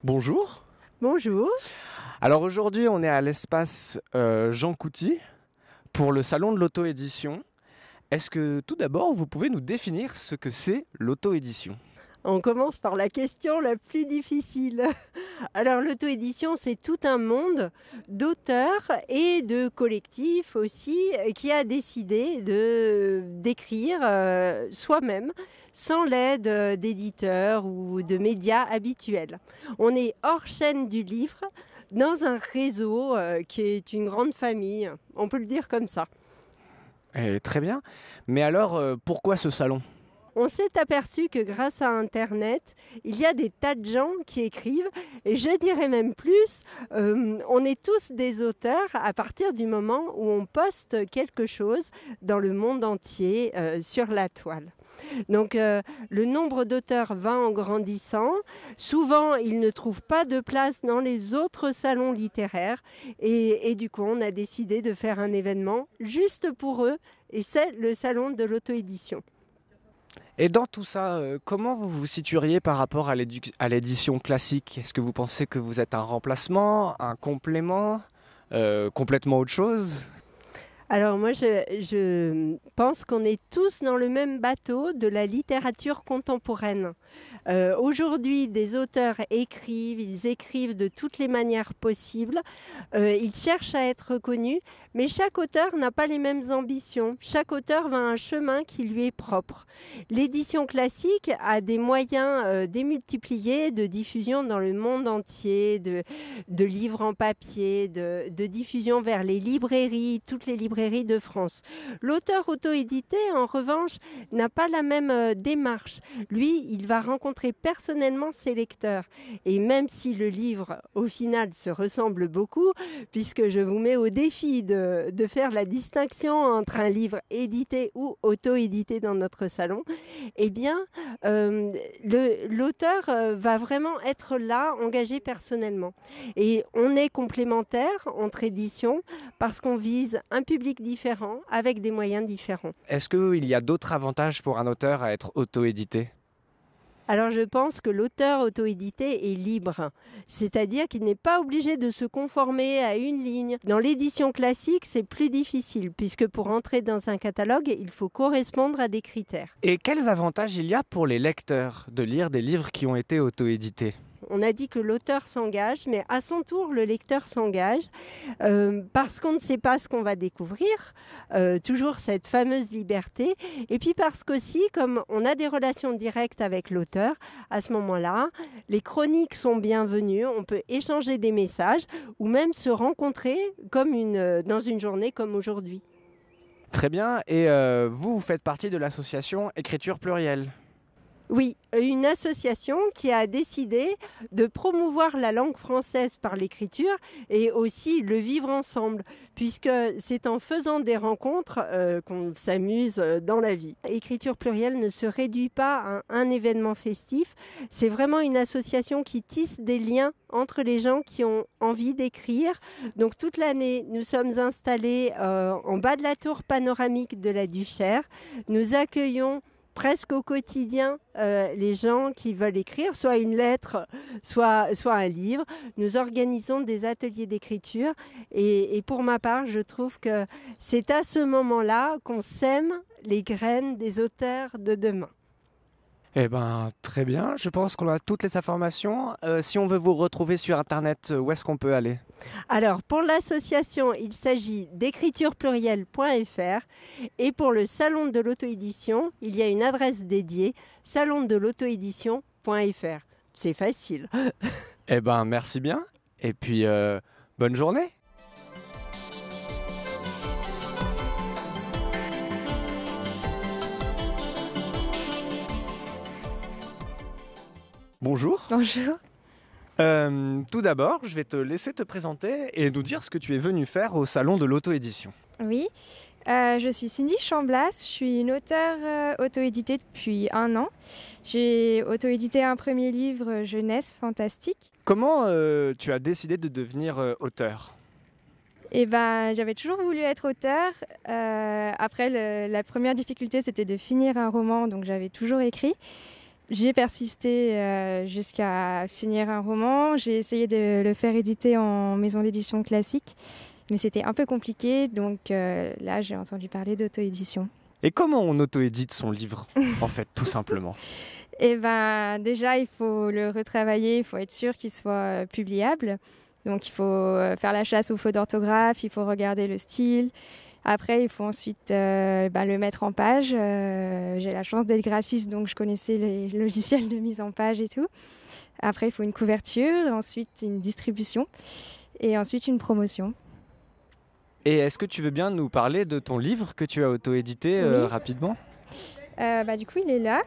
Bonjour. Bonjour. Alors aujourd'hui, on est à l'espace Jean Couty pour le salon de l'auto-édition. Est-ce que tout d'abord, vous pouvez nous définir ce que c'est l'auto-édition ? On commence par la question la plus difficile. Alors l'auto-édition, c'est tout un monde d'auteurs et de collectifs aussi qui a décidé d'écrire soi-même sans l'aide d'éditeurs ou de médias habituels. On est hors chaîne du livre dans un réseau qui est une grande famille, on peut le dire comme ça. Très bien. Mais alors, pourquoi ce salon ? On s'est aperçu que grâce à Internet, il y a des tas de gens qui écrivent, et je dirais même plus, on est tous des auteurs à partir du moment où on poste quelque chose dans le monde entier sur la toile. Donc le nombre d'auteurs va en grandissant. Souvent, ils ne trouvent pas de place dans les autres salons littéraires, et du coup, on a décidé de faire un événement juste pour eux, et c'est le salon de l'auto-édition. Et dans tout ça, comment vous vous situeriez par rapport à l'édition classique ? Est-ce que vous pensez que vous êtes un remplacement, un complément, complètement autre chose ? Alors moi, je pense qu'on est tous dans le même bateau de la littérature contemporaine. Aujourd'hui, des auteurs écrivent, ils écrivent de toutes les manières possibles, ils cherchent à être reconnus, mais chaque auteur n'a pas les mêmes ambitions. Chaque auteur va un chemin qui lui est propre. L'édition classique a des moyens démultipliés de diffusion dans le monde entier, de livres en papier, de diffusion vers les librairies, toutes les librairies de France. L'auteur auto-édité, en revanche, n'a pas la même démarche. Lui, il va rencontrer personnellement ses lecteurs. Et même si le livre, au final, se ressemble beaucoup, puisque je vous mets au défi de faire la distinction entre un livre édité ou auto-édité dans notre salon, eh bien, l'auteur va vraiment être là, engagé personnellement. Et on est complémentaires entre éditions parce qu'on vise un public différent avec des moyens différents. Est-ce qu'il y a d'autres avantages pour un auteur à être auto-édité ? Alors je pense que l'auteur auto-édité est libre, c'est-à-dire qu'il n'est pas obligé de se conformer à une ligne. Dans l'édition classique, c'est plus difficile, puisque pour entrer dans un catalogue, il faut correspondre à des critères. Et quels avantages il y a pour les lecteurs de lire des livres qui ont été auto-édités ? On a dit que l'auteur s'engage, mais à son tour, le lecteur s'engage parce qu'on ne sait pas ce qu'on va découvrir, toujours cette fameuse liberté. Et puis parce qu'aussi, comme on a des relations directes avec l'auteur, à ce moment-là, les chroniques sont bienvenues, on peut échanger des messages ou même se rencontrer dans une journée comme aujourd'hui. Très bien. Et vous faites partie de l'association Écriture Plurielle ? Oui, une association qui a décidé de promouvoir la langue française par l'écriture et aussi le vivre ensemble, puisque c'est en faisant des rencontres qu'on s'amuse dans la vie. Écriture plurielle ne se réduit pas à un événement festif, c'est vraiment une association qui tisse des liens entre les gens qui ont envie d'écrire. Donc toute l'année, nous sommes installés en bas de la tour panoramique de la Duchère. Nous accueillons presque au quotidien les gens qui veulent écrire, soit une lettre, soit un livre. Nous organisons des ateliers d'écriture et pour ma part, je trouve que c'est à ce moment-là qu'on sème les graines des auteurs de demain. Eh bien, très bien. Je pense qu'on a toutes les informations. Si on veut vous retrouver sur Internet, où est-ce qu'on peut aller ? Alors, pour l'association, il s'agit d'écritureplurielle.fr et pour le salon de l'auto-édition, il y a une adresse dédiée, salondelautoédition.fr. C'est facile. Eh bien, merci bien. Et puis, bonne journée. Bonjour. Bonjour. Tout d'abord, je vais te laisser te présenter et nous dire ce que tu es venu faire au salon de l'auto-édition. Oui, je suis Cindy Chamblas, je suis une auteure auto-éditée depuis 1 an. J'ai auto-édité un premier livre jeunesse fantastique. Comment tu as décidé de devenir auteur ? Et j'avais toujours voulu être auteure. Après, la première difficulté, c'était de finir un roman, donc j'avais toujours écrit. J'ai persisté jusqu'à finir un roman. J'ai essayé de le faire éditer en maison d'édition classique, mais c'était un peu compliqué. Donc là, j'ai entendu parler d'auto-édition. Et comment on auto-édite son livre, en fait, tout simplement? Et ben, déjà, il faut le retravailler, il faut être sûr qu'il soit publiable. Donc, il faut faire la chasse aux fautes d'orthographe, il faut regarder le style. Après, il faut ensuite le mettre en page. J'ai la chance d'être graphiste, donc je connaissais les logiciels de mise en page et tout. Après, il faut une couverture, ensuite une distribution et ensuite une promotion. Et est-ce que tu veux bien nous parler de ton livre que tu as auto-édité Oui. rapidement? Du coup, il est là.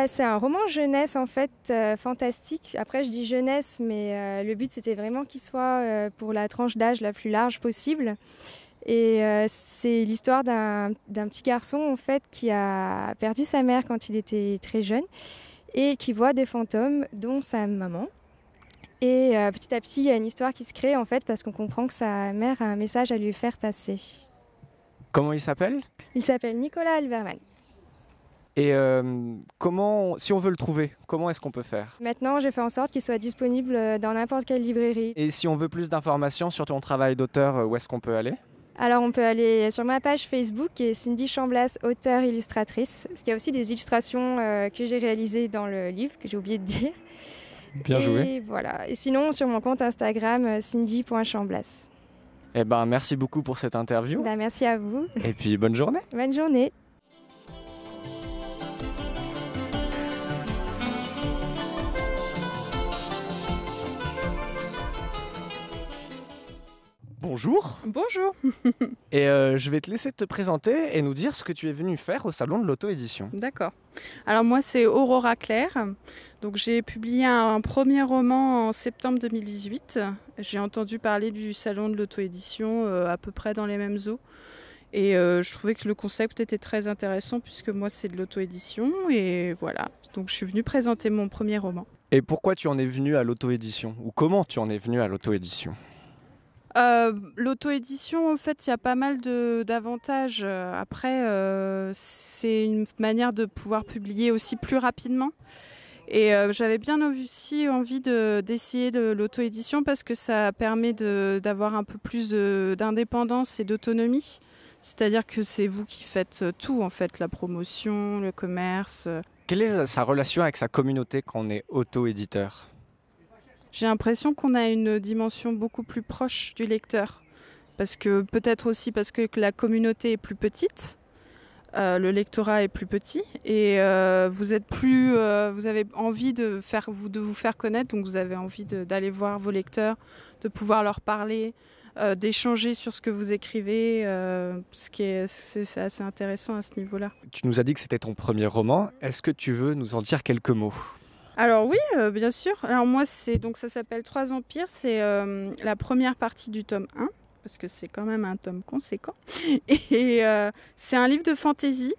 C'est un roman jeunesse en fait, fantastique. Après, je dis jeunesse, mais le but c'était vraiment qu'il soit pour la tranche d'âge la plus large possible. Et c'est l'histoire d'un petit garçon en fait qui a perdu sa mère quand il était très jeune et qui voit des fantômes, dont sa maman. Et petit à petit, il y a une histoire qui se crée en fait parce qu'on comprend que sa mère a un message à lui faire passer. Comment il s'appelle? Il s'appelle Nicolas Alverman. Et si on veut le trouver, comment est-ce qu'on peut faire? Maintenant, j'ai fait en sorte qu'il soit disponible dans n'importe quelle librairie. Et si on veut plus d'informations sur ton travail d'auteur, où est-ce qu'on peut aller? Alors, on peut aller sur ma page Facebook, qui est Cindy Chamblas, auteure-illustratrice. Parce qu'il y a aussi des illustrations que j'ai réalisées dans le livre, que j'ai oublié de dire. Bien joué. Et voilà. Et sinon, sur mon compte Instagram, cindy.chamblas. Eh ben, merci beaucoup pour cette interview. Merci à vous. Et puis, bonne journée. Bonne journée. Bonjour. Bonjour. Et je vais te laisser te présenter et nous dire ce que tu es venu faire au salon de l'auto-édition. D'accord. Alors moi c'est Aurora Claire. Donc j'ai publié un premier roman en septembre 2018. J'ai entendu parler du salon de l'auto-édition à peu près dans les mêmes eaux. Et je trouvais que le concept était très intéressant puisque moi c'est de l'auto-édition. Et voilà, donc je suis venue présenter mon premier roman. Et pourquoi tu en es venu à l'auto-édition? Ou comment tu en es venu à l'auto-édition? L'auto-édition, en fait, il y a pas mal d'avantages. Après, c'est une manière de pouvoir publier aussi plus rapidement. Et j'avais bien aussi envie d'essayer l'auto-édition parce que ça permet d'avoir un peu plus d'indépendance et d'autonomie. C'est-à-dire que c'est vous qui faites tout, en fait, la promotion, le commerce. Quelle est sa relation avec sa communauté quand on est auto-éditeur? J'ai l'impression qu'on a une dimension beaucoup plus proche du lecteur. Peut-être aussi parce que la communauté est plus petite, le lectorat est plus petit et vous avez envie de vous faire connaître, donc vous avez envie d'aller voir vos lecteurs, de pouvoir leur parler, d'échanger sur ce que vous écrivez, c'est assez intéressant à ce niveau-là. Tu nous as dit que c'était ton premier roman. Est-ce que tu veux nous en dire quelques mots? Alors oui, bien sûr. Alors moi, ça s'appelle 3 Empires. C'est la première partie du tome 1, parce que c'est quand même un tome conséquent. Et c'est un livre de fantaisie.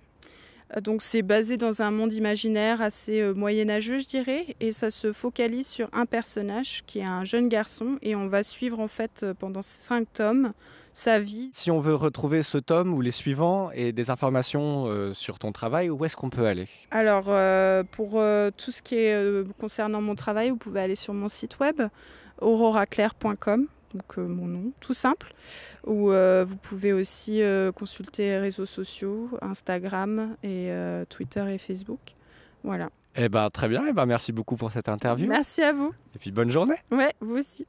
Donc c'est basé dans un monde imaginaire assez moyenâgeux, je dirais. Et ça se focalise sur un personnage qui est un jeune garçon. Et on va suivre en fait pendant 5 tomes sa vie. Si on veut retrouver ce tome ou les suivants et des informations sur ton travail, où est-ce qu'on peut aller? Alors, pour tout ce qui est concernant mon travail, vous pouvez aller sur mon site web, auroraclaire.com, donc mon nom, tout simple, où vous pouvez aussi consulter les réseaux sociaux, Instagram et Twitter et Facebook. Voilà. Eh ben, très bien, merci beaucoup pour cette interview. Merci à vous. Et puis bonne journée. Ouais, vous aussi.